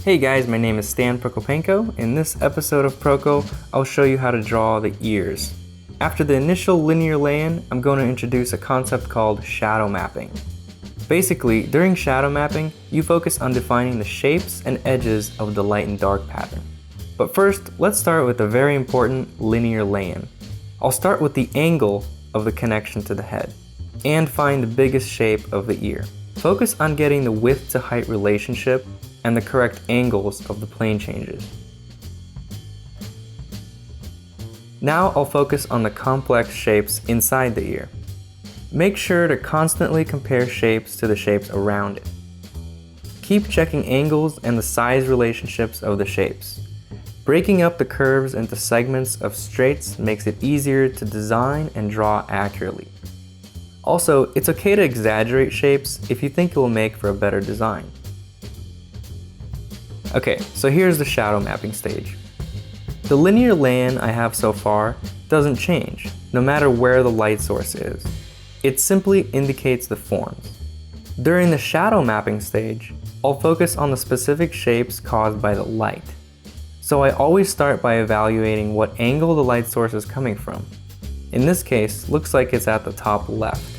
Hey guys, my name is Stan Prokopenko. In this episode of Proko, I'll show you how to draw the ears. After the initial linear lay-in, I'm going to introduce a concept called shadow mapping. Basically, during shadow mapping, you focus on defining the shapes and edges of the light and dark pattern. But first, let's start with a very important linear lay-in. I'll start with the angle of the connection to the head, and find the biggest shape of the ear. Focus on getting the width to height relationship and the correct angles of the plane changes. Now I'll focus on the complex shapes inside the ear. Make sure to constantly compare shapes to the shapes around it. Keep checking angles and the size relationships of the shapes. Breaking up the curves into segments of straights makes it easier to design and draw accurately. Also, it's okay to exaggerate shapes if you think it will make for a better design. Okay, so here's the shadow mapping stage. The linear lay-in I have so far doesn't change, no matter where the light source is. It simply indicates the forms. During the shadow mapping stage, I'll focus on the specific shapes caused by the light. So I always start by evaluating what angle the light source is coming from. In this case, looks like it's at the top left.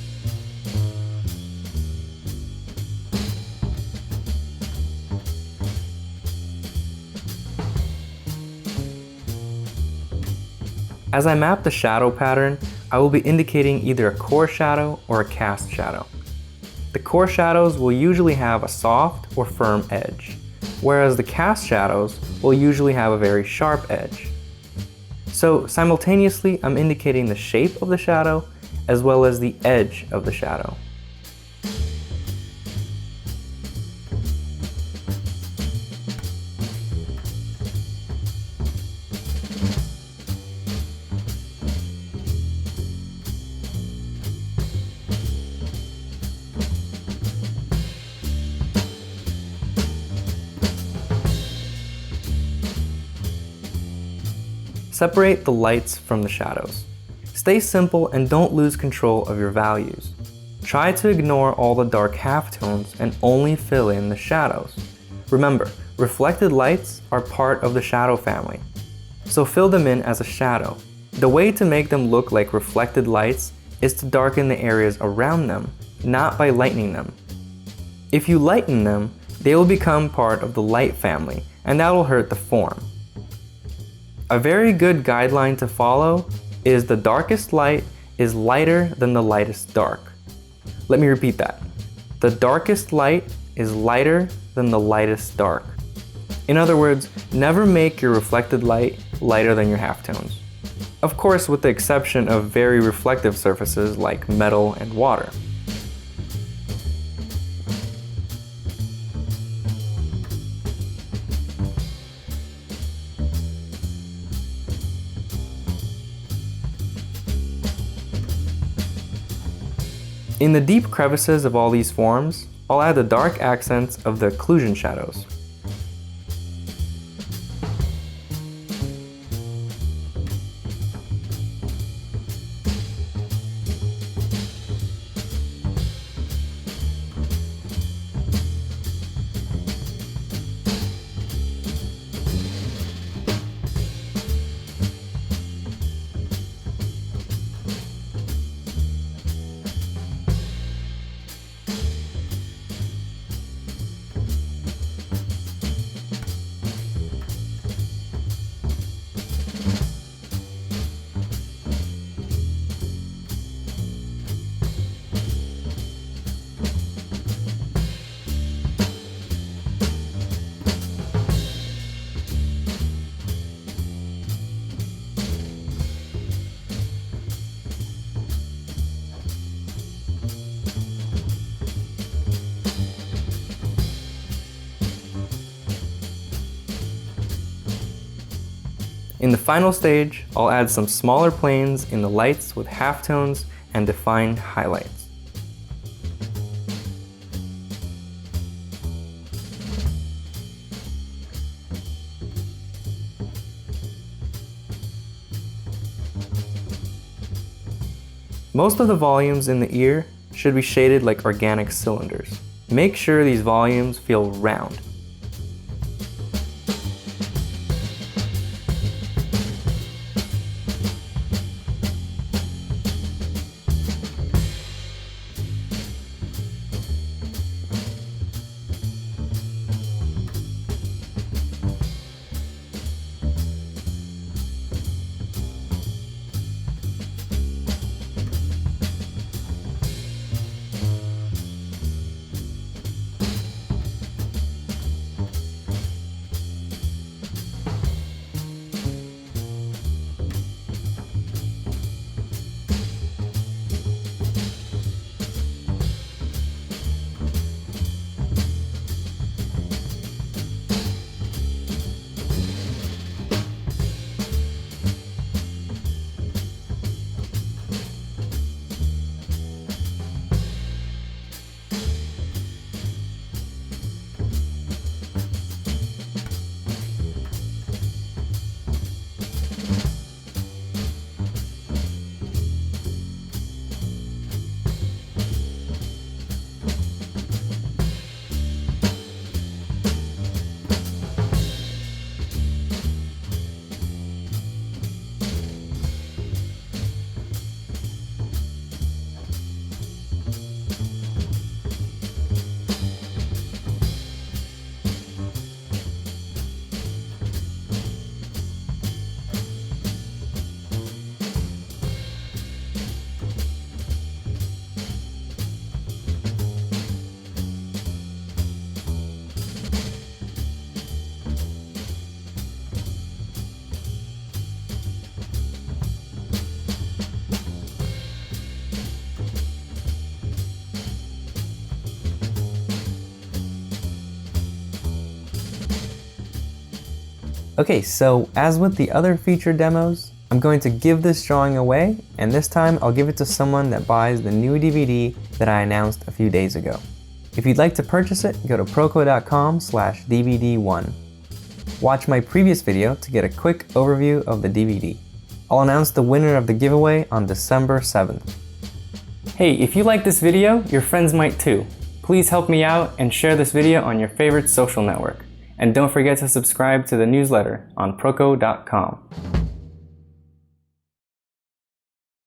As I map the shadow pattern, I will be indicating either a core shadow or a cast shadow. The core shadows will usually have a soft or firm edge, whereas the cast shadows will usually have a very sharp edge. So simultaneously, I'm indicating the shape of the shadow as well as the edge of the shadow. Separate the lights from the shadows. Stay simple and don't lose control of your values. Try to ignore all the dark halftones and only fill in the shadows. Remember, reflected lights are part of the shadow family, so fill them in as a shadow. The way to make them look like reflected lights is to darken the areas around them, not by lightening them. If you lighten them, they will become part of the light family, and that will hurt the form. A very good guideline to follow is the darkest light is lighter than the lightest dark. Let me repeat that. The darkest light is lighter than the lightest dark. In other words, never make your reflected light lighter than your halftones. Of course, with the exception of very reflective surfaces like metal and water. In the deep crevices of all these forms, I'll add the dark accents of the occlusion shadows. In the final stage, I'll add some smaller planes in the lights with halftones and defined highlights. Most of the volumes in the ear should be shaded like organic cylinders. Make sure these volumes feel round. Okay, so as with the other featured demos, I'm going to give this drawing away, and this time I'll give it to someone that buys the new DVD that I announced a few days ago. If you'd like to purchase it, go to proko.com/DVD1. Watch my previous video to get a quick overview of the DVD. I'll announce the winner of the giveaway on December 7th. Hey, if you like this video, your friends might too. Please help me out and share this video on your favorite social network. And don't forget to subscribe to the newsletter on proko.com.